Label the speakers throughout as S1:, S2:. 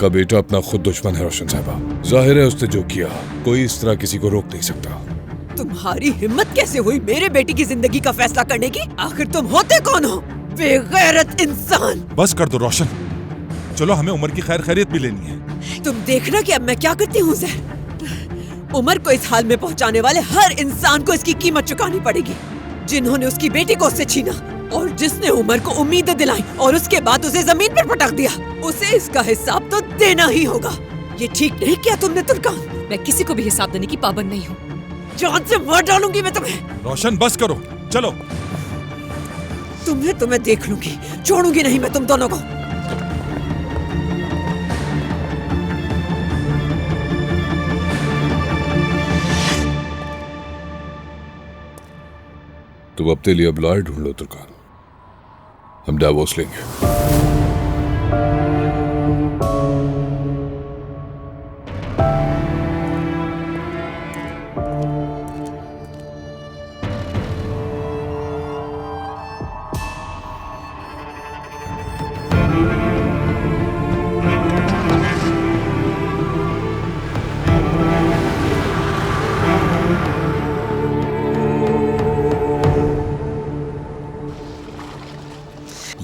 S1: आपका बेटा अपना खुद दुश्मन है रोशन साहबा। जाहिर है उसने जो किया कोई इस तरह किसी को रोक नहीं सकता।
S2: तुम्हारी हिम्मत कैसे हुई मेरे बेटी की जिंदगी का फैसला करने की? आखिर तुम होते कौन हो? बेगैरत इंसान।
S3: बस कर दो रोशन, चलो हमें उमर की खैर खैरियत भी लेनी है।
S2: तुम देखना कि अब मैं क्या करती हूँ ज़हर। उमर को इस हाल में पहुँचाने वाले हर इंसान को इसकी कीमत चुकानी पड़ेगी। जिन्होंने उसकी बेटी को उससे छीना और जिसने उमर को उम्मीदें दिलाई और उसके बाद उसे जमीन पर पटक दिया, उसे इसका हिसाब तो देना ही होगा। ये ठीक नहीं किया तुमने तुर्कान।
S4: मैं किसी को भी हिसाब देने की पाबंद नहीं हूँ।
S2: जान से मार डालूंगी मैं तुम्हें।
S3: रोशन बस करो, चलो।
S2: तुम्हें देख लूंगी, छोड़ूंगी नहीं मैं तुम दोनों को।
S1: तुम अपने लिए अब लॉयर ढूंढ लो तुर्कान, हम डिवोर्स लेंगे।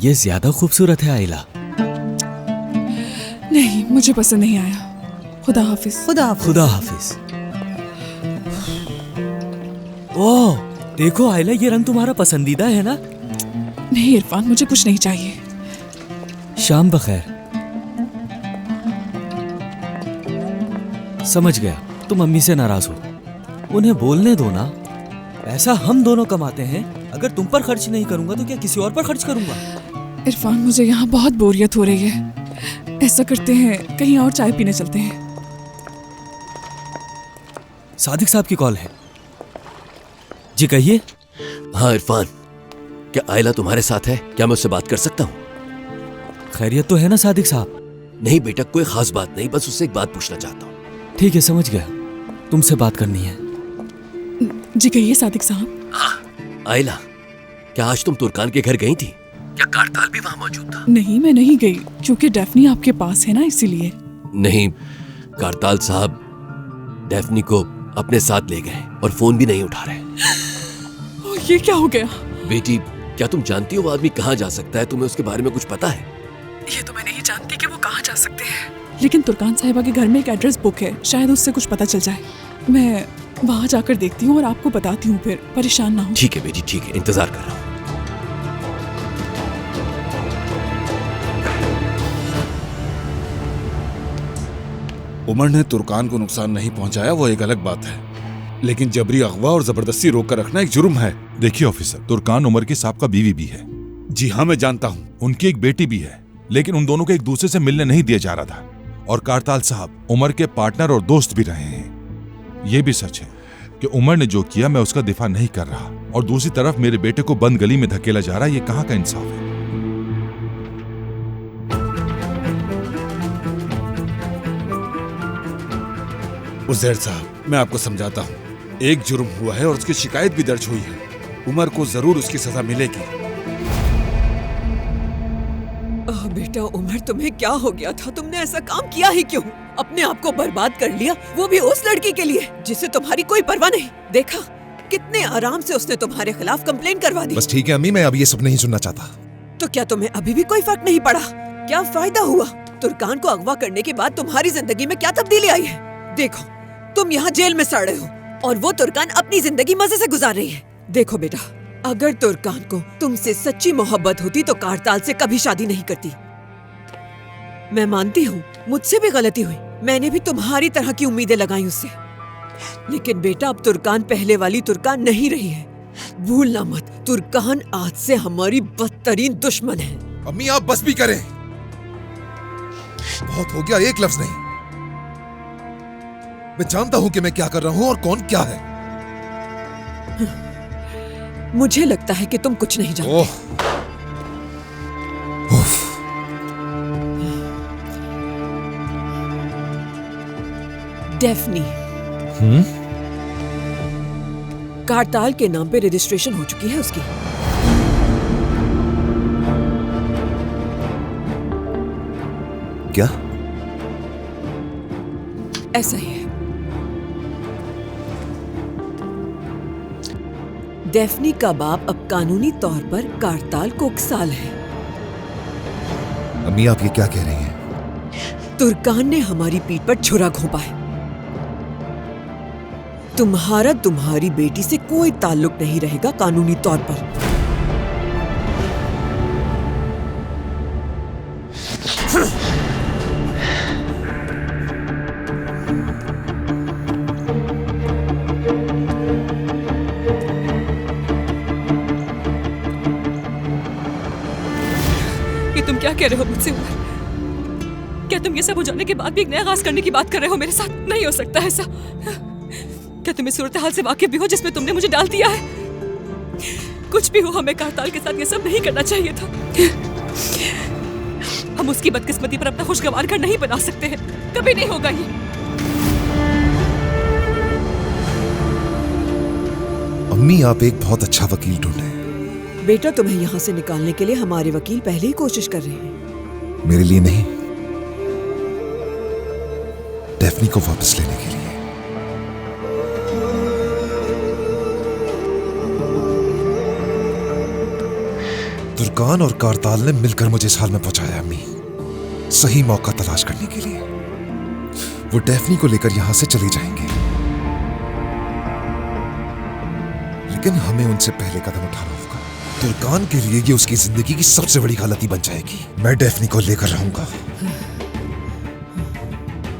S5: ये ज्यादा खूबसूरत है आइला।
S6: नहीं, मुझे पसंद नहीं आया। खुदा हाफिज।
S2: खुदा हाफिज।
S5: खुदा हाफिज। ओह देखो आइला, ये रंग तुम्हारा पसंदीदा है ना?
S6: नहीं इरफान, मुझे कुछ नहीं चाहिए।
S5: शाम बखैर। समझ गया, तुम अम्मी से नाराज हो। उन्हें बोलने दो ना, पैसा हम दोनों कमाते हैं। अगर तुम पर खर्च नहीं करूंगा तो क्या किसी और पर खर्च करूंगा?
S6: इरफान, मुझे यहाँ बहुत बोरियत हो रही है। ऐसा करते हैं, कहीं और चाय पीने चलते हैं।
S5: सादिक साहब की कॉल है। जी कहिए।
S7: हाँ इरफान, क्या आइला तुम्हारे साथ है? क्या मैं उससे बात कर सकता हूँ?
S5: खैरियत तो है ना सादिक साहब?
S7: नहीं बेटा, कोई खास बात नहीं, बस उससे एक बात पूछना चाहता हूँ।
S5: ठीक है, समझ गया, तुमसे बात करनी है।
S6: जी कहिए सादिक साहब।
S7: हाँ आइला, क्या आज तुम तुर्कान के घर गई थी? क्या कारताल भी वहाँ मौजूद था?
S6: नहीं, मैं नहीं गई, क्योंकि डेफनी आपके पास है ना, इसीलिए।
S7: नहीं, कारताल साहब डेफनी को अपने साथ ले गए और फोन भी नहीं उठा रहे।
S6: ये क्या हो गया?
S7: बेटी, क्या तुम जानती हो वो आदमी कहाँ जा सकता है? तुम्हें उसके बारे में कुछ पता है?
S6: ये तो मैं नहीं जानती कि वो कहाँ जा सकते हैं, लेकिन तुर्कान साहिबा के घर में एक एड्रेस बुक है, शायद उससे कुछ पता चल जाए। मैं वहाँ जाकर देखती हूँ और आपको बताती हूँ, फिर परेशान ना हो।
S7: ठीक है बेटी, ठीक है, इंतजार कर रहा हूँ।
S8: उमर ने तुर्कान को नुकसान नहीं पहुंचाया, वो एक अलग बात है, लेकिन जबरी अगवा और जबरदस्ती रोक कर रखना एक जुर्म है।
S3: देखिए ऑफिसर, तुर्कान उमर की साहब का बीवी भी है।
S8: जी हाँ, मैं जानता हूँ।
S3: उनकी एक बेटी भी है, लेकिन उन दोनों को एक दूसरे से मिलने नहीं दिया जा रहा था। और कारताल साहब उमर के पार्टनर और दोस्त भी रहे हैं। ये भी सच है कि उमर ने जो किया मैं उसका दिफा नहीं कर रहा, और दूसरी तरफ मेरे बेटे को बंद गली में धकेला जा रहा है। ये कहाँ का इंसाफ है?
S8: उज़ैर साहब, मैं आपको समझाता हूँ, एक जुर्म हुआ है और उसकी शिकायत भी दर्ज हुई है। उमर को जरूर उसकी सजा मिलेगी।
S2: बेटा उमर, तुम्हें क्या हो गया था? तुमने ऐसा काम किया ही क्यों? अपने आप को बर्बाद कर लिया, वो भी उस लड़की के लिए जिसे तुम्हारी कोई परवाह नहीं। देखा कितने आराम से उसने तुम्हारे खिलाफ कंप्लेन करवा दी।
S9: बस ठीक है अम्मी, मैं अब ये सब नहीं सुनना चाहता।
S2: तो क्या तुम्हें अभी भी कोई फर्क नहीं पड़ा? क्या फायदा हुआ? तुर्कान को अगवा करने के बाद तुम्हारी जिंदगी में क्या तब्दीली आई है? देखो, तुम यहाँ जेल में सड़ रहे हो और वो तुर्कान अपनी जिंदगी मजे से गुजार रही है। देखो बेटा, अगर तुर्कान को तुमसे सच्ची मोहब्बत होती तो कारताल से कभी शादी नहीं करती। मैं मानती हूँ मुझसे भी गलती हुई, मैंने भी तुम्हारी तरह की उम्मीदें लगाई उससे, लेकिन बेटा अब तुर्कान पहले वाली तुर्कान नहीं रही है। भूलना मत, तुर्कान आज से हमारी बदतरीन दुश्मन है।
S9: अम्मी आप बस भी करें, बहुत हो गया, एक लफ्ज नहीं। मैं जानता हूं कि मैं क्या कर रहा हूं और कौन क्या है।
S2: मुझे लगता है कि तुम कुछ नहीं जानते। डेफनी कारताल के नाम पे रजिस्ट्रेशन हो चुकी है उसकी।
S9: क्या?
S2: ऐसा ही है। डेफ्नी का बाप अब कानूनी तौर पर कारताल कोकसाल है।
S9: अम्मी आप ये क्या कह रही हैं?
S2: तुर्कान ने हमारी पीठ पर छुरा घोंपा है। तुम्हारा तुम्हारी बेटी से कोई ताल्लुक नहीं रहेगा कानूनी तौर पर।
S4: ये तुम क्या कह रहे हो मुझसे उमर? क्या तुम ये सब हो जाने के बाद भी एक नया आगाज करने की बात कर रहे हो मेरे साथ? नहीं हो सकता ऐसा। क्या तुम इस सूरत हाल से वाकिफ भी हो जिसमें तुमने मुझे डाल दिया है? कुछ भी हो, हमें कारताल के साथ ये सब नहीं करना चाहिए था। हम उसकी बदकिस्मती पर अपना खुशगवार घर नहीं बना सकते हैं, कभी नहीं होगा ये।
S9: अम्मी आप एक बहुत अच्छा वकील ढूंढे।
S2: बेटा तुम्हें यहाँ से निकालने के लिए हमारे वकील पहले ही कोशिश कर रहे हैं।
S9: मेरे लिए नहीं, डेफ्नी को वापस लेने के लिए। तुर्कान और कारताल ने मिलकर मुझे इस हाल में पहुंचाया अम्मी, सही मौका तलाश करने के लिए। वो डेफ्नी को लेकर यहां से चले जाएंगे, लेकिन हमें उनसे पहले कदम उठाना होगा। तुर्कान के लिए ये उसकी जिंदगी की सबसे बड़ी गलती बन जाएगी। मैं डेफ्नी को लेकर रहूंगा,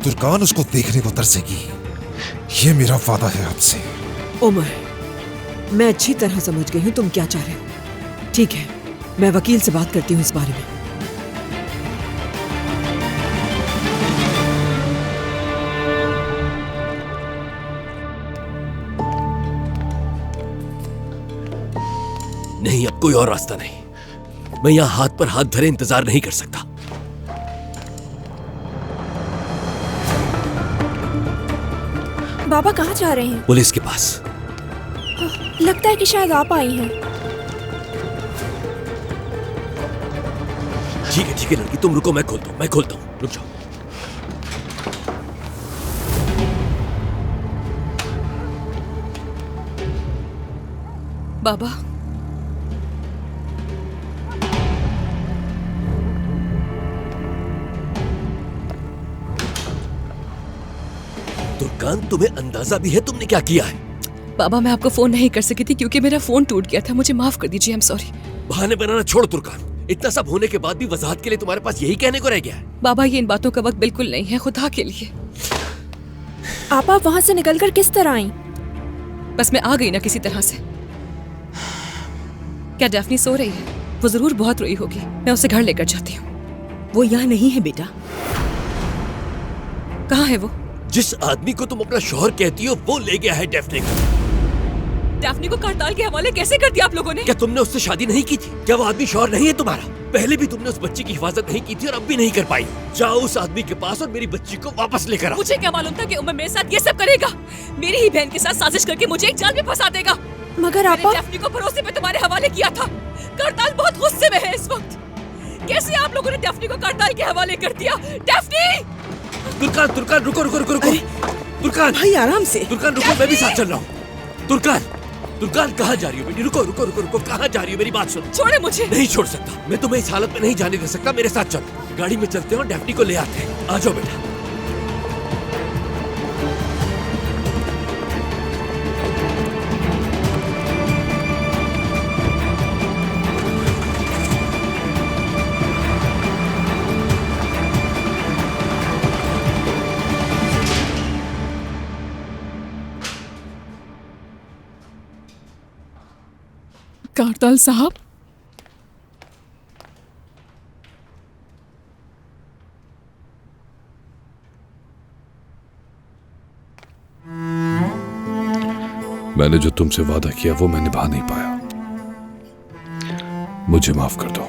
S9: तुर्कान उसको देखने को तरसेगी। ये मेरा वादा है आपसे।
S2: उमर, मैं अच्छी तरह समझ गई हूँ तुम क्या चाह रहे हो। ठीक है, मैं वकील से बात करती हूँ इस बारे में।
S7: नहीं, अब कोई और रास्ता नहीं। मैं यहां हाथ पर हाथ धरे इंतजार नहीं कर सकता।
S10: बाबा कहाँ जा रहे हैं?
S7: पुलिस के पास।
S10: लगता है कि शायद आप आई हैं।
S7: ठीक है लड़की, तुम रुको, मैं खोलता हूँ, रुक जाओ।
S4: बाबा,
S7: तुर्कान, तुम्हें अंदाजा भी है तुमने क्या किया है?
S4: बाबा मैं आपको फोन नहीं कर सकी थी क्योंकि मेरा फोन टूट गया था। मुझे माफ कर दीजिए, आई एम सॉरी।
S7: बहाने बनाना छोड़ तुर्कान। इतना सब होने के बाद भी वजाहत के लिए तुम्हारे पास यही कहने को रह गया है?
S4: बाबा ये इन बातों का वक्त बिल्कुल नहीं है, खुदा के लिए।
S10: आप वहाँ से निकलकर किस तरह आई?
S4: बस मैं आ गई ना किसी तरह से। क्या डेफ्नी सो रही है? वो जरूर बहुत रोई होगी। मैं उसे घर लेकर जाती हूँ।
S2: वो यहाँ नहीं है बेटा।
S4: कहाँ है वो?
S7: जिस आदमी को तुम अपना शौहर कहती हो वो ले गया है डेफ्नी को।
S4: डेफ्नी को कारताल के हवाले कैसे कर दिया आप लोगों ने?
S7: क्या तुमने उससे शादी नहीं की थी? क्या वो आदमी शौहर नहीं है तुम्हारा? पहले भी तुमने उस बच्ची की हिफाजत नहीं की थी और अब भी नहीं कर पाई। जाओ उस आदमी के पास और मेरी बच्ची को वापस लेकर आओ।
S4: मुझे क्या मालूम था कि उमर मेरे साथ ये सब करेगा? मेरी ही बहन के साथ साजिश करके मुझे एक जाल में फंसा देगा।
S10: मगर आपा,
S4: डेफ्नी को भरोसे पे तुम्हारे हवाले किया था। कारताल बहुत गुस्से में है इस वक्त। कैसे आप लोगों ने डेफ्नी को कारताल के हवाले कर दिया? डेफ्नी!
S7: तुर्कान रुको। तुर्कान
S2: भाई आराम से।
S7: तुर्कान रुको, मैं भी साथ चल रहा हूँ। तुर्कान कहाँ जा रही हो बेटी? रुको, कहाँ जा रही हो? मेरी बात सुनो।
S4: छोड़े मुझे।
S7: नहीं छोड़ सकता, मैं तुम्हें इस हालत में नहीं जाने दे सकता। मेरे साथ चलो, गाड़ी में चलते हैं और डेफ्नी को ले आते हैं। आ जाओ बेटा।
S6: कारताल साहब,
S1: मैंने जो तुमसे वादा किया वो मैं निभा नहीं पाया। मुझे माफ कर दो।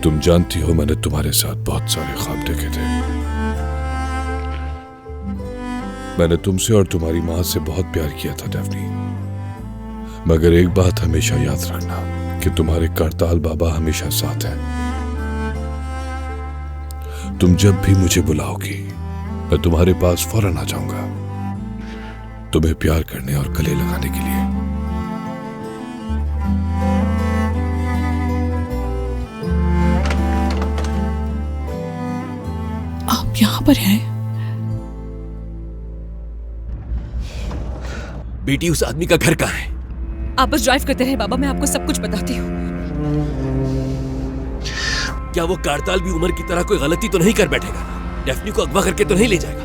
S1: तुम जानती हो मैंने तुम्हारे साथ बहुत सारे ख्वाब देखे थे। मैंने तुमसे और तुम्हारी मां से बहुत प्यार किया था डेफ्नी, मगर एक बात हमेशा याद रखना कि तुम्हारे कारताल बाबा हमेशा साथ हैं। तुम जब भी मुझे बुलाओगी मैं तुम्हारे पास फौरन आ जाऊंगा, तुम्हें प्यार करने और गले लगाने के लिए।
S6: आप यहाँ पर हैं?
S7: बेटी, उस आदमी का घर कहाँ है?
S4: आप बस ड्राइव करते रहे बाबा, मैं आपको सब कुछ बताती हूँ।
S7: क्या वो कारताल भी उमर की तरह कोई गलती तो नहीं कर बैठेगा? डेफनी को अगवा करके तो नहीं ले जाएगा?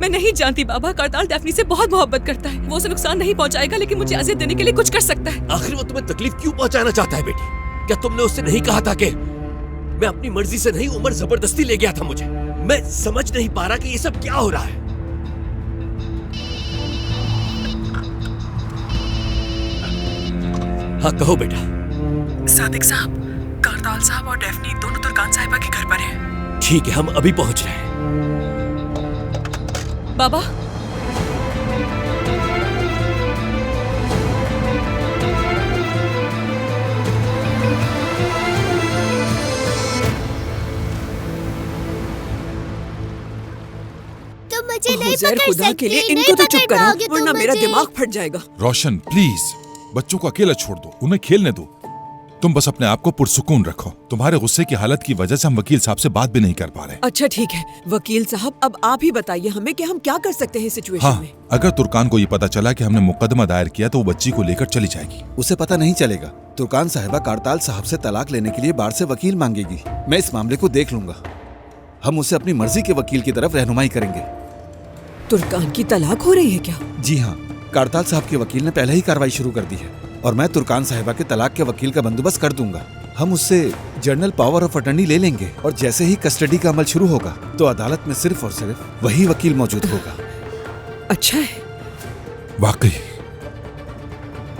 S4: मैं नहीं जानती बाबा, कारताल डेफनी से बहुत मोहब्बत करता है। वो उसे नुकसान नहीं पहुंचाएगा, लेकिन मुझे अजियत देने के लिए कुछ कर सकता है।
S7: आखिर वो तुम्हें तकलीफ क्यों पहुंचाना चाहता है बेटी? क्या तुमने उससे नहीं कहा था कि मैं अपनी मर्जी से नहीं, उमर जबरदस्ती ले गया था मुझे? मैं समझ नहीं पा रहा कि ये सब क्या हो रहा है। हाँ कहो बेटा।
S6: सादिक साहब, कारताल साहब और डेफनी दोनों तुर्कान साहिबा के घर पर हैं।
S7: ठीक है, हम अभी पहुंच रहे हैं।
S4: बाबा,
S10: मुझे नहीं
S2: हुज़ैर,
S10: पकड़
S2: खुदा के लिए
S10: सकती,
S2: इनको तो
S10: नहीं
S2: चुप
S10: पकड़
S2: करो,
S10: पाओगे
S2: वरना
S10: तुम
S2: मेरा
S10: मुझे।
S2: दिमाग फट जाएगा।
S3: रोशन प्लीज, बच्चों को अकेला छोड़ दो, उन्हें खेलने दो। तुम बस अपने आप को पुरसुकून रखो। तुम्हारे गुस्से की हालत की वजह से हम वकील साहब से बात भी नहीं कर पा रहे।
S2: अच्छा ठीक है वकील साहब, अब आप ही बताइए हमें कि हम क्या कर सकते हैं सिचुएशन
S3: हाँ,
S2: में।
S3: अगर तुर्कान को ये पता चला कि हमने मुकदमा दायर किया तो वो बच्ची को लेकर चली जाएगी।
S8: उसे पता नहीं चलेगा। तुर्कान साहिबा कारताल साहब से तलाक लेने के लिए बाहर से वकील मांगेगी। मैं इस मामले को देख लूंगा। हम उसे अपनी मर्जी के वकील की तरफ रहनुमाई करेंगे।
S2: तुर्कान की तलाक हो रही है क्या?
S8: जी हाँ, कारताल साहब के वकील ने पहले ही कार्रवाई शुरू कर दी है और मैं तुर्कान साहिबा के तलाक के वकील का बंदोबस्त कर दूंगा। हम उससे जर्नल पावर ऑफ अटर्नी ले लेंगे और जैसे ही कस्टडी का अमल शुरू होगा तो अदालत में सिर्फ और सिर्फ वही वकील मौजूद होगा।
S2: अच्छा है,
S3: वाकई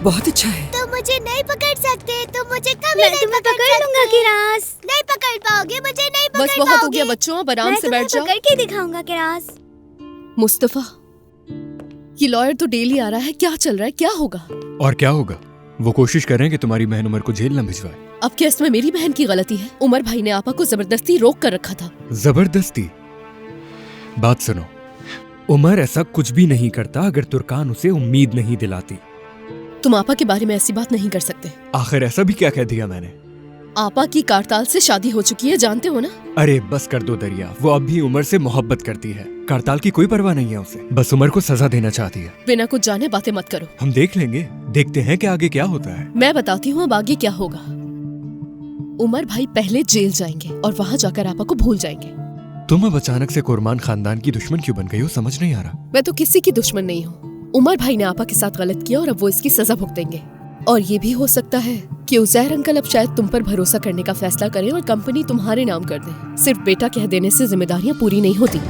S2: बहुत अच्छा है।
S10: तुम मुझे नहीं पकड़ सकते, तुम मुझे कभी नहीं पकड़ लूंगा किरास। नहीं पकड़ पाओगे, मुझे नहीं पकड़
S11: बस बहुत हो गया बच्चों, अब आराम से बैठ जाओ।
S10: पकड़ के दिखाऊंगा किरास।
S11: मुस्तफा, ये लॉयर तो डेली आ रहा है, क्या चल रहा है, क्या होगा?
S12: और क्या होगा, वो कोशिश कर रहे हैं कि तुम्हारी बहन उमर को जेल न भिजवाए।
S11: अब क्या इसमें मेरी बहन की गलती है? उमर भाई ने आपा को जबरदस्ती रोक कर रखा था।
S12: जबरदस्ती? बात सुनो, उमर ऐसा कुछ भी नहीं करता अगर तुर्कान उसे उम्मीद नहीं दिलाती।
S11: तुम आपा के बारे में ऐसी बात नहीं कर सकते।
S12: आखिर ऐसा भी क्या कह दिया मैंने?
S11: आपा की कारताल से शादी हो चुकी है, जानते हो ना?
S12: अरे बस कर दो दरिया, वो अब भी उमर से मोहब्बत करती है। कारताल की कोई परवाह नहीं है उसे, बस उमर को सजा देना चाहती है।
S11: बिना कुछ जाने बातें मत करो।
S12: हम देख लेंगे, देखते हैं कि आगे क्या होता है।
S11: मैं बताती हूँ अब आगे क्या होगा। उमर भाई पहले जेल जाएंगे और वहाँ जाकर आपा को भूल जाएंगे।
S12: तुम अब अचानक से कुरमान खानदान की दुश्मन क्यों बन गई हो, समझ नहीं आ रहा।
S11: मैं तो किसी की दुश्मन नहीं हूँ। उमर भाई ने आपा के साथ गलत किया और अब वो इसकी सजा भुगतेंगे। और ये भी हो सकता है कि उज़ैर अंकल अब शायद तुम पर भरोसा करने का फैसला करें और कंपनी तुम्हारे नाम कर दें। सिर्फ बेटा कह देने से जिम्मेदारियां पूरी नहीं होती।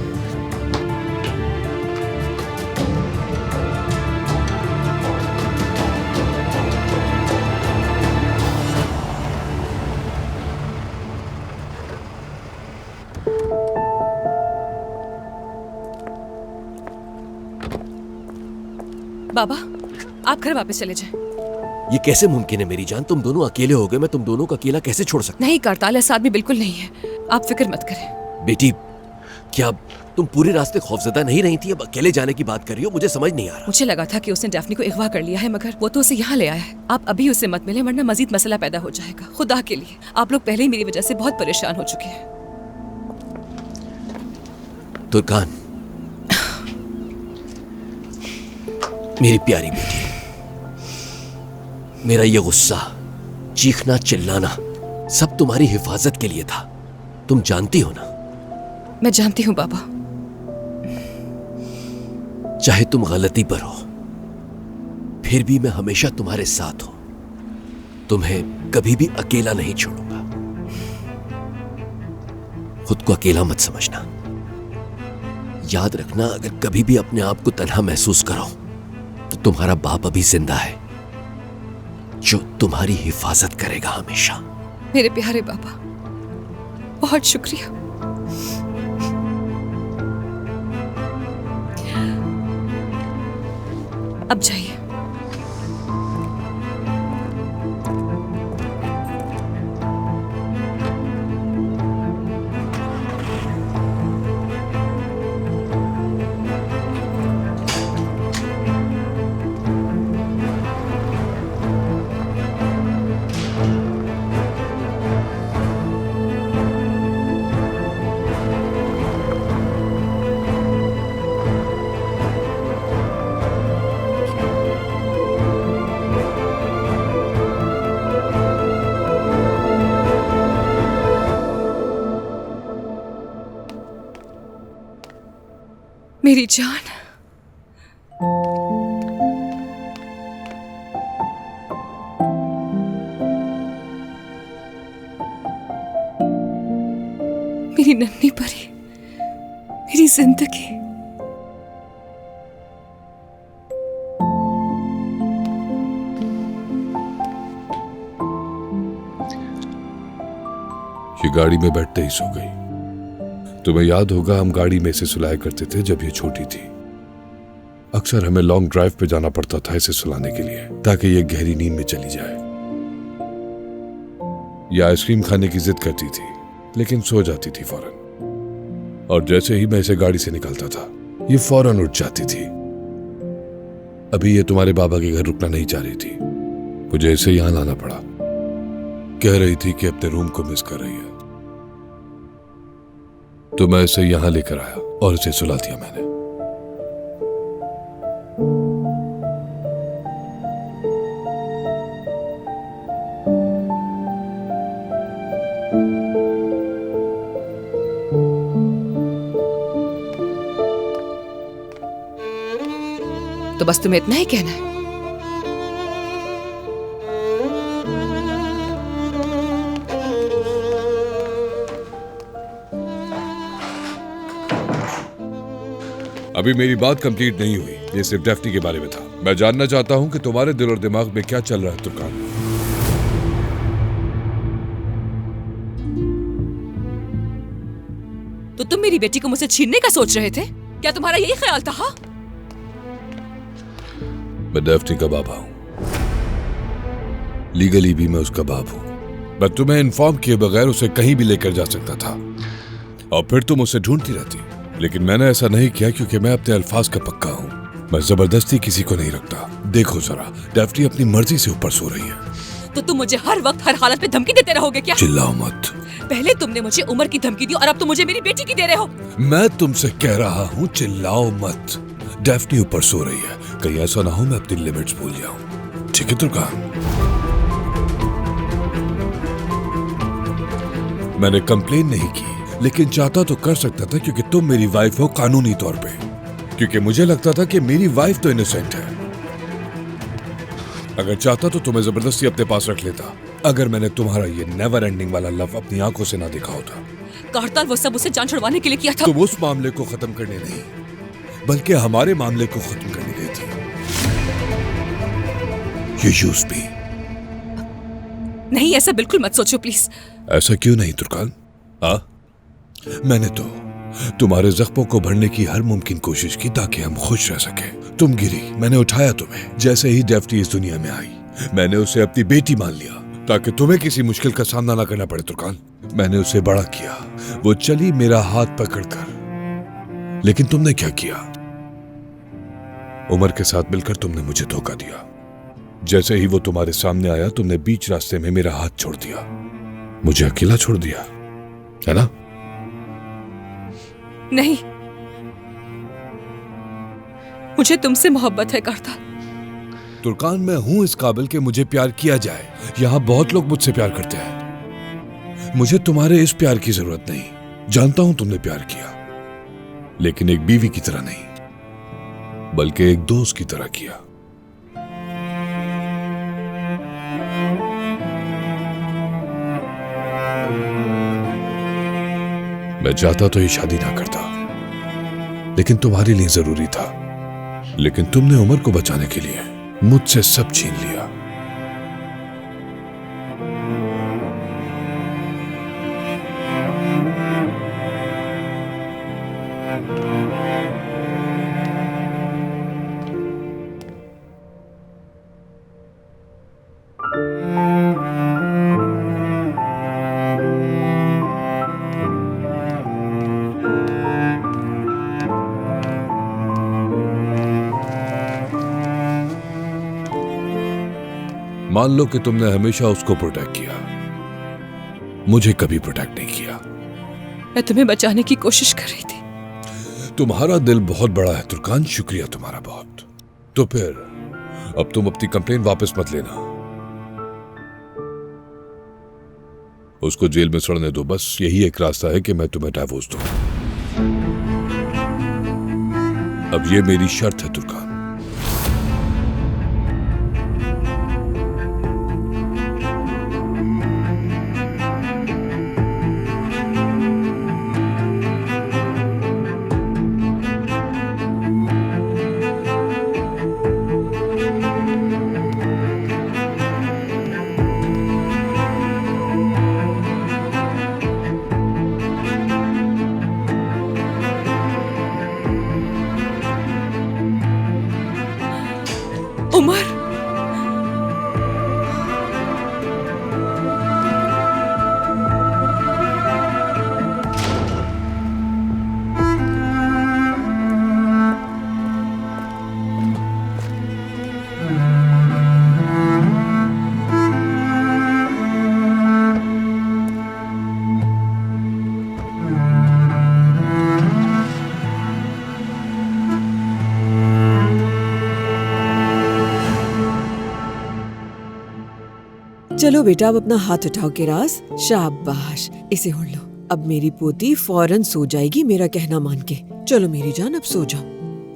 S4: बाबा आप घर वापस चले जाएं।
S7: ये कैसे मुमकिन है मेरी जान? तुम दोनों अकेले हो गए, मैं तुम दोनों को अकेला कैसे छोड़ सकता?
S4: नहीं, कारताल ऐसा आदमी बिल्कुल नहीं है, आप फिक्र मत करें।
S7: बेटी, क्या तुम पूरे रास्ते खौफजदा नहीं रही थी? अब अकेले जाने की बात कर रही हो, मुझे समझ नहीं आ रहा।
S4: मुझे लगा था कि उसने डेफनी को अगवा कर लिया है, मगर वो तो उसे यहाँ ले आया है। आप अभी उसे मत मिले वरना मजीद मसला पैदा हो जाएगा। खुदा के लिए, आप लोग पहले ही मेरी वजह से बहुत परेशान हो चुके हैं।
S7: तुर्कान, मेरी प्यारी बेटी, मेरा ये गुस्सा, चीखना, चिल्लाना सब तुम्हारी हिफाजत के लिए था। तुम जानती हो ना?
S4: मैं जानती हूँ बाबा।
S7: चाहे तुम गलती पर हो, फिर भी मैं हमेशा तुम्हारे साथ हूं। तुम्हें कभी भी अकेला नहीं छोड़ूंगा। खुद को अकेला मत समझना। याद रखना, अगर कभी भी अपने आप को तन्हा महसूस करो तो तुम्हारा बाप अभी जिंदा है, जो तुम्हारी हिफाजत करेगा हमेशा।
S4: मेरे प्यारे बाबा, बहुत शुक्रिया। अब जाइए। मेरी जान। मेरी नन्ही परी, मेरी जिंदगी।
S1: ये गाड़ी में बैठते ही सो गई। तुम्हें याद होगा हम गाड़ी में इसे सुलाया करते थे जब ये छोटी थी। अक्सर हमें लॉन्ग ड्राइव पे जाना पड़ता था इसे सुलाने के लिए, ताकि ये गहरी नींद में चली जाए। ये आइसक्रीम खाने की जिद करती थी, लेकिन सो जाती थी फौरन। और जैसे ही मैं इसे गाड़ी से निकालता था, ये फौरन उठ जाती थी। अभी ये तुम्हारे बाबा के घर रुकना नहीं चाह रही थी। मुझे इसे यहां लाना पड़ा। कह रही थी कि अपने रूम को मिस कर रही है, तो मैं इसे यहां लेकर आया और इसे सुला दिया मैंने।
S4: तो बस तुम्हें इतना ही कहना है?
S1: अभी मेरी बात कंप्लीट नहीं हुई। ये सिर्फ डेफ्नी के बारे में था। मैं जानना चाहता हूं कि तुम्हारे दिल और दिमाग में क्या चल रहा है तुर्कान।
S4: तो तुम मेरी बेटी को मुझसे छीनने का सोच रहे थे? क्या तुम्हारा यही ख्याल था? हाँ?
S1: मैं डेफ्नी का बाबा हूं। लीगली भी मैं उसका बाप हूं। मैं तुम्हें इन्फॉर्म किए बगैर उसे कहीं भी लेकर जा सकता था, और फिर तुम उसे ढूंढती रहती। लेकिन मैंने ऐसा नहीं किया क्योंकि मैं अपने अल्फाज का पक्का हूं। मैं जबरदस्ती किसी को नहीं रखता। देखो जरा, डेफ्नी अपनी मर्जी से ऊपर सो रही है।
S4: तो तुम मुझे हर वक्त हर हालत में धमकी देते रहोगे क्या?
S1: चिल्लाओ मत।
S4: पहले तुमने मुझे उमर की धमकी दी और अब तुम मुझे मेरी बेटी की दे रहे हो।
S1: मैं तुमसे कह रहा हूँ चिल्लाओ मत। डेफ्नी ऊपर सो रही है, कहीं ऐसा ना हो मैं अपनी लिमिट्स भूल जाऊं। ठीक है तुर्कान? मैंने कंप्लेन नहीं की, लेकिन चाहता तो कर सकता था क्योंकि तुम मेरी वाइफ हो कानूनी तौर पे। क्योंकि मुझे लगता था कि मेरी वाइफ तो इनोसेंट है। अगर चाहता तो तुम्हें जबरदस्ती अपने पास रख लेता, अगर मैंने तुम्हारा ये नेवर एंडिंग वाला लव अपनी आंखों से ना देखा होता।
S4: कारताल वो सब उसे जान छुड़वाने के लिए किया था।
S1: तुम उस मामले को खत्म करने नहीं, बल्कि हमारे मामले को खत्म करने गई थी। You used me।
S4: नहीं, ऐसा बिल्कुल मत सोचो प्लीज।
S1: ऐसा क्यों नहीं तुर्कान? मैंने तो तुम्हारे जख्मों को भरने की हर मुमकिन कोशिश की ताकि हम खुश रह सके। तुम गिरी, मैंने उठाया तुम्हें। जैसे ही डेफ्नी इस दुनिया में आई, मैंने उसे अपनी बेटी मान लिया ताकि तुम्हें किसी मुश्किल का सामना ना करना पड़े तुर्कान। मैंने उसे बड़ा किया, वो चली मेरा हाथ पकड़कर। लेकिन तुमने क्या किया? उमर के साथ मिलकर तुमने मुझे धोखा दिया। जैसे ही वो तुम्हारे सामने आया, तुमने बीच रास्ते में मेरा हाथ छोड़ दिया, मुझे अकेला छोड़ दिया, है ना?
S4: नहीं, मुझे तुमसे मोहब्बत है कारताल।
S1: तुर्कान, मैं हूं इस काबिल कि मुझे प्यार किया जाए। यहां बहुत लोग मुझसे प्यार करते हैं। मुझे तुम्हारे इस प्यार की जरूरत नहीं। जानता हूं तुमने प्यार किया, लेकिन एक बीवी की तरह नहीं, बल्कि एक दोस्त की तरह किया। मैं चाहता तो ये शादी ना करता, लेकिन तुम्हारे लिए जरूरी था। लेकिन तुमने उमर को बचाने के लिए मुझसे सब छीन लिया। मान लो कि तुमने हमेशा उसको प्रोटेक्ट किया, मुझे कभी प्रोटेक्ट नहीं किया।
S4: मैं तुम्हें बचाने की कोशिश कर रही थी।
S1: तुम्हारा दिल बहुत बड़ा है तुर्कान, शुक्रिया तुम्हारा बहुत। तो फिर अब तुम अपनी कंप्लेन वापस मत लेना, उसको जेल में सड़ने दो। बस यही एक रास्ता है कि मैं तुम्हें डाइवोर्स दूं। अब ये मेरी शर्त है तुर्कान।
S4: उमर,
S2: चलो बेटा, अब अपना हाथ उठाओ किरास। शाबाश, इसे ओढ़ लो। अब मेरी पोती फौरन सो जाएगी मेरा कहना मान के। चलो मेरी जान, अब सो जाओ।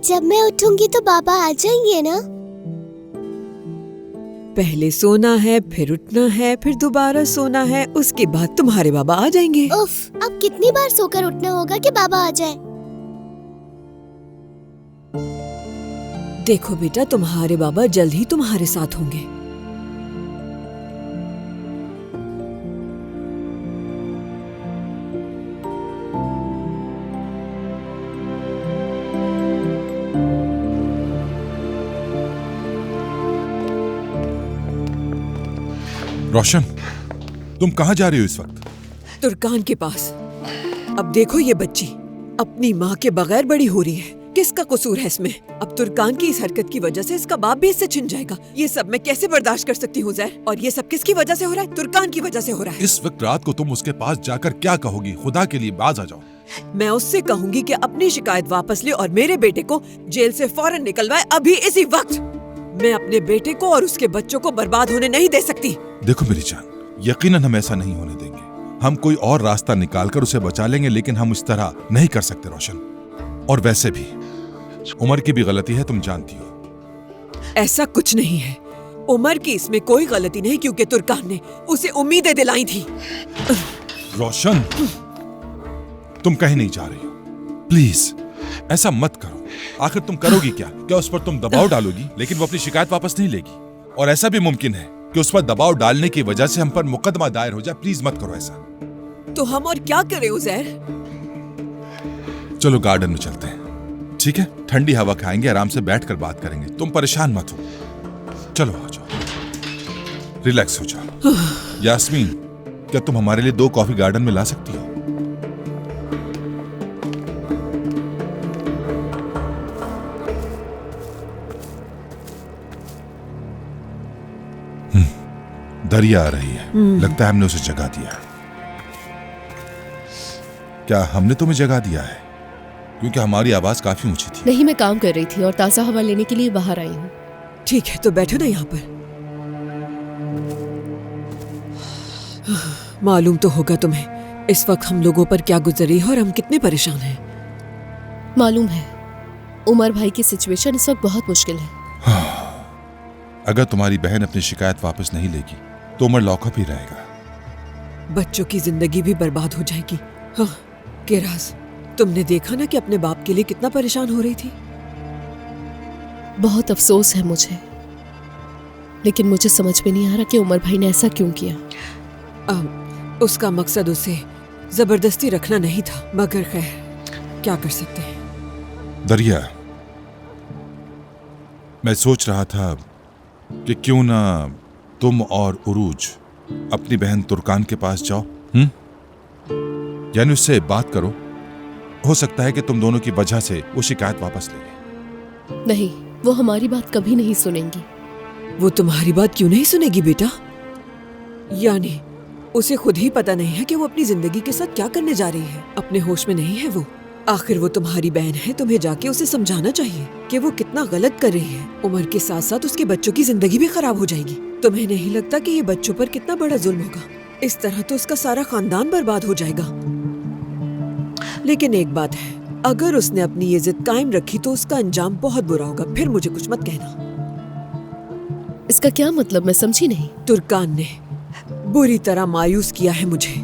S10: जब मैं उठूंगी तो बाबा आ जाएंगे ना?
S2: पहले सोना है, फिर उठना है, फिर दोबारा सोना है, उसके बाद तुम्हारे बाबा आ जाएंगे।
S10: उफ, अब कितनी बार सोकर उठना होगा कि बाबा आ जाए?
S2: देखो बेटा, तुम्हारे बाबा जल्द ही तुम्हारे साथ होंगे।
S3: रोशन, तुम कहाँ जा रही हो इस वक्त?
S2: तुर्कान के पास। अब देखो, ये बच्ची अपनी माँ के बगैर बड़ी हो रही है। किसका कसूर है इसमें? अब तुर्कान की इस हरकत की वजह से इसका बाप भी इससे छिन जाएगा। ये सब मैं कैसे बर्दाश्त कर सकती हूँ ज़ैर? और ये सब किसकी वजह से हो रहा है? तुर्कान की वजह से हो रहा है।
S3: इस वक्त रात को तुम उसके पास जाकर क्या कहोगी? खुदा के लिए बाज आ जाओ।
S2: मैं उससे कहूंगी कि अपनी शिकायत वापस ले और मेरे बेटे को जेल से फौरन निकलवाए, अभी इसी वक्त। मैं अपने बेटे को और उसके बच्चों को बर्बाद होने नहीं दे सकती।
S3: देखो मेरी जान, यकीनन हम ऐसा नहीं होने देंगे। हम कोई और रास्ता निकालकर उसे बचा लेंगे, लेकिन हम इस तरह नहीं कर सकते रोशन। और वैसे भी उमर की भी गलती है, तुम जानती हो।
S2: ऐसा कुछ नहीं है। उमर की इसमें कोई गलती नहीं, क्योंकि तुर्कान ने उसे उम्मीदें दिलाई थी।
S3: रोशन, तुम कहीं नहीं जा रही हो। प्लीज ऐसा मत करो। आखिर तुम करोगी क्या? क्या उस पर तुम दबाव डालोगी, लेकिन वो अपनी शिकायत वापस नहीं लेगी? और ऐसा भी मुमकिन है कि उस पर दबाव डालने की वजह से हम पर मुकदमा दायर हो जाए। प्लीज मत करो ऐसा।
S2: तो हम और क्या करें उज़ैर?
S3: चलो गार्डन में चलते हैं, ठीक है? ठंडी हवा खाएंगे, आराम से बैठकर बात करेंगे। तुम परेशान मत हो। चलो आ जाओ, रिलैक्स हो जाओ। यास्मीन, क्या तुम हमारे लिए 2 कॉफी गार्डन में ला सकती हो? दरिया आ रही है। लगता है हमने उसे जगा दिया। क्या हमने तुम्हें जगा दिया है? क्योंकि हमारी आवाज काफी ऊंची थी।
S11: नहीं, मैं काम कर रही थी और ताज़ा हवा लेने के लिए बाहर आई हूँ।
S2: ठीक है, तो बैठो ना यहाँ पर। मालूम तो होगा तुम्हें इस वक्त हम लोगों पर क्या गुजरी है और हम कितने परेशान हैं।
S11: मालूम है, उमर भाई की सिचुएशन इस वक्त बहुत मुश्किल है।
S3: अगर तुम्हारी बहन अपनी शिकायत वापस नहीं लेगी तो उमर लॉकअप ही रहेगा।
S2: बच्चों की जिंदगी भी बर्बाद हो जाएगी। हाँ, किरास, तुमने देखा ना कि अपने बाप के लिए कितना परेशान हो रही थी।
S11: बहुत अफसोस है मुझे, लेकिन मुझे समझ में नहीं आ रहा कि उमर भाई ने ऐसा क्यों किया।
S2: उसका मकसद उसे जबरदस्ती रखना नहीं था, मगर खैर क्या कर सकते हैं।
S3: दरिया, मैं सोच रहा था कि क्यों ना तुम और उरूज अपनी बहन तुर्कान के पास जाओ, यानी उससे बात करो। हो सकता है कि तुम दोनों की वजह से वो शिकायत वापस ले ले।
S11: नहीं, वो हमारी बात कभी नहीं सुनेंगी।
S2: वो तुम्हारी बात क्यों नहीं सुनेगी बेटा? यानी उसे खुद ही पता नहीं है कि वो अपनी जिंदगी के साथ क्या करने जा रही है। अपने होश में नहीं है वो। आखिर वो तुम्हारी बहन है, तुम्हें जाके उसे समझाना चाहिए कि वो कितना गलत कर रही है। उमर के साथ साथ उसके बच्चों की जिंदगी भी खराब हो जाएगी। तुम्हें नहीं लगता कि ये बच्चों पर कितना बड़ा जुल्म होगा? इस तरह तो उसका सारा खानदान बर्बाद हो जाएगा। लेकिन एक बात है, अगर उसने अपनी ये जिद कायम रखी तो उसका अंजाम बहुत बुरा होगा। फिर मुझे कुछ मत कहना।
S11: इसका क्या मतलब, मैं समझी नहीं।
S2: तुर्कान ने बुरी तरह मायूस किया है मुझे।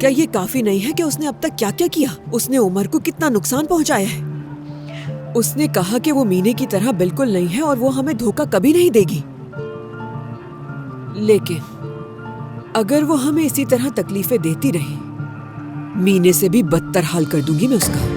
S2: क्या ये काफी नहीं है कि उसने अब तक क्या क्या किया? उसने उमर को कितना नुकसान पहुंचाया है। उसने कहा कि वो मीने की तरह बिल्कुल नहीं है और वो हमें धोखा कभी नहीं देगी। लेकिन अगर वो हमें इसी तरह तकलीफें देती रही, मीने से भी बदतर हाल कर दूंगी मैं उसका।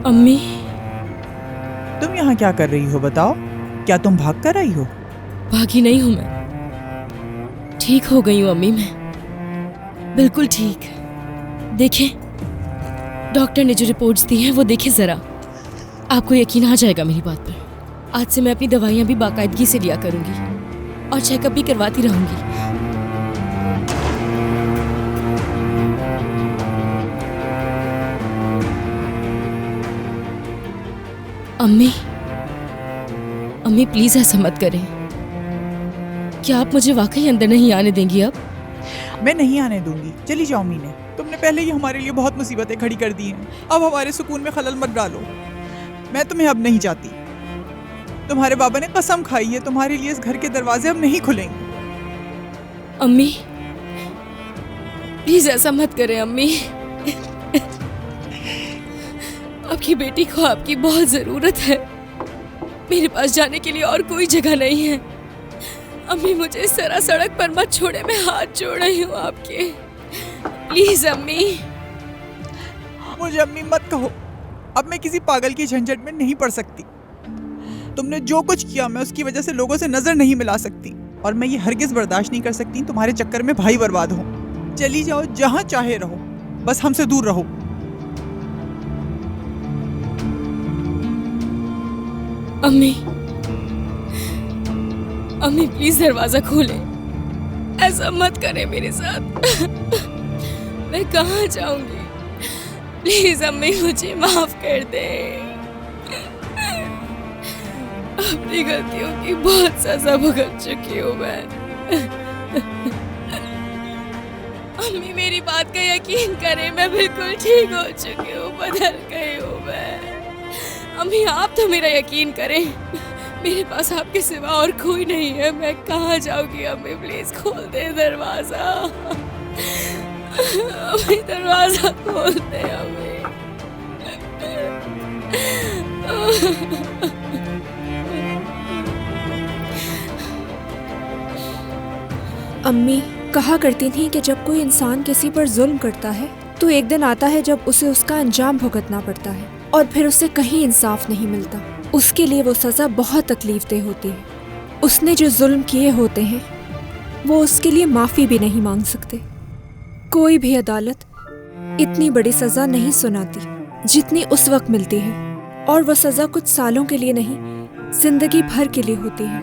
S11: अम्मी,
S13: तुम यहाँ क्या कर रही हो बताओ? क्या तुम भाग कर आई हो?
S11: भागी नहीं हूँ मैं, ठीक हो गई हूँ अम्मी, मैं बिल्कुल ठीक। देखें, डॉक्टर ने जो रिपोर्ट्स दी हैं वो देखें जरा, आपको यकीन आ जाएगा मेरी बात पर। आज से मैं अपनी दवाइयाँ भी बाकायदगी से लिया करूँगी और चेकअप भी करवाती रहूँगी। अम्मी, अम्मी प्लीज ऐसा मत करें। क्या आप मुझे वाकई अंदर नहीं आने देंगी अब?
S13: मैं नहीं आने दूंगी, चली जाओ मीने। तुमने पहले ही हमारे लिए बहुत मुसीबतें खड़ी कर दी हैं, अब हमारे सुकून में खलल मत डालो। मैं तुम्हें अब नहीं चाहती। तुम्हारे बाबा ने कसम खाई है तुम्हारे लिए इस घर के दरवाजे अब नहीं खुलेंगे।
S11: अम्मी प्लीज ऐसा मत करें अम्मी। आपकी बेटी को आपकी बहुत जरूरत है। मेरे पास जाने के लिए और कोई जगह नहीं है। अम्मी मुझे इस तरह सड़क पर मत छोड़े, मैं हाथ जोड़ रही हूँ आपके। प्लीज अम्मी।
S13: मुझे अम्मी मत कहो, अब मैं किसी पागल की झंझट में नहीं पड़ सकती। तुमने जो कुछ किया मैं उसकी वजह से लोगों से नजर नहीं मिला सकती, और मैं ये हरगिज बर्दाश्त नहीं कर सकती तुम्हारे चक्कर में भाई बर्बाद हो। चली जाओ, जहां चाहे रहो, बस हमसे दूर रहो।
S11: अम्मी, अम्मी प्लीज दरवाजा खोलें, ऐसा मत करें मेरे साथ। मैं कहाँ जाऊंगी? प्लीज अम्मी मुझे माफ कर दे। अपनी गलतियों की बहुत सजा भुगत चुकी हूँ मैं। अम्मी मेरी बात का यकीन करें, मैं बिल्कुल ठीक हो चुकी हूँ, बदल गई हूँ मैं। अम्मी आप तो मेरा यकीन करें, मेरे पास आपके सिवा और कोई नहीं है। मैं कहाँ जाऊंगी? अम्मी प्लीज खोल दे दरवाजा। अम्मी दरवाजा खोल दे अम्मी।
S14: अम्मी कहा करती थी कि जब कोई इंसान किसी पर जुल्म करता है तो एक दिन आता है जब उसे उसका अंजाम भुगतना पड़ता है, और फिर उसे कहीं इंसाफ नहीं मिलता। उसके लिए वो सज़ा बहुत तकलीफदेह होती है। उसने जो जुल्म किए होते हैं वो उसके लिए माफ़ी भी नहीं मांग सकते। कोई भी अदालत इतनी बड़ी सज़ा नहीं सुनाती जितनी उस वक्त मिलती है, और वो सज़ा कुछ सालों के लिए नहीं, जिंदगी भर के लिए होती है।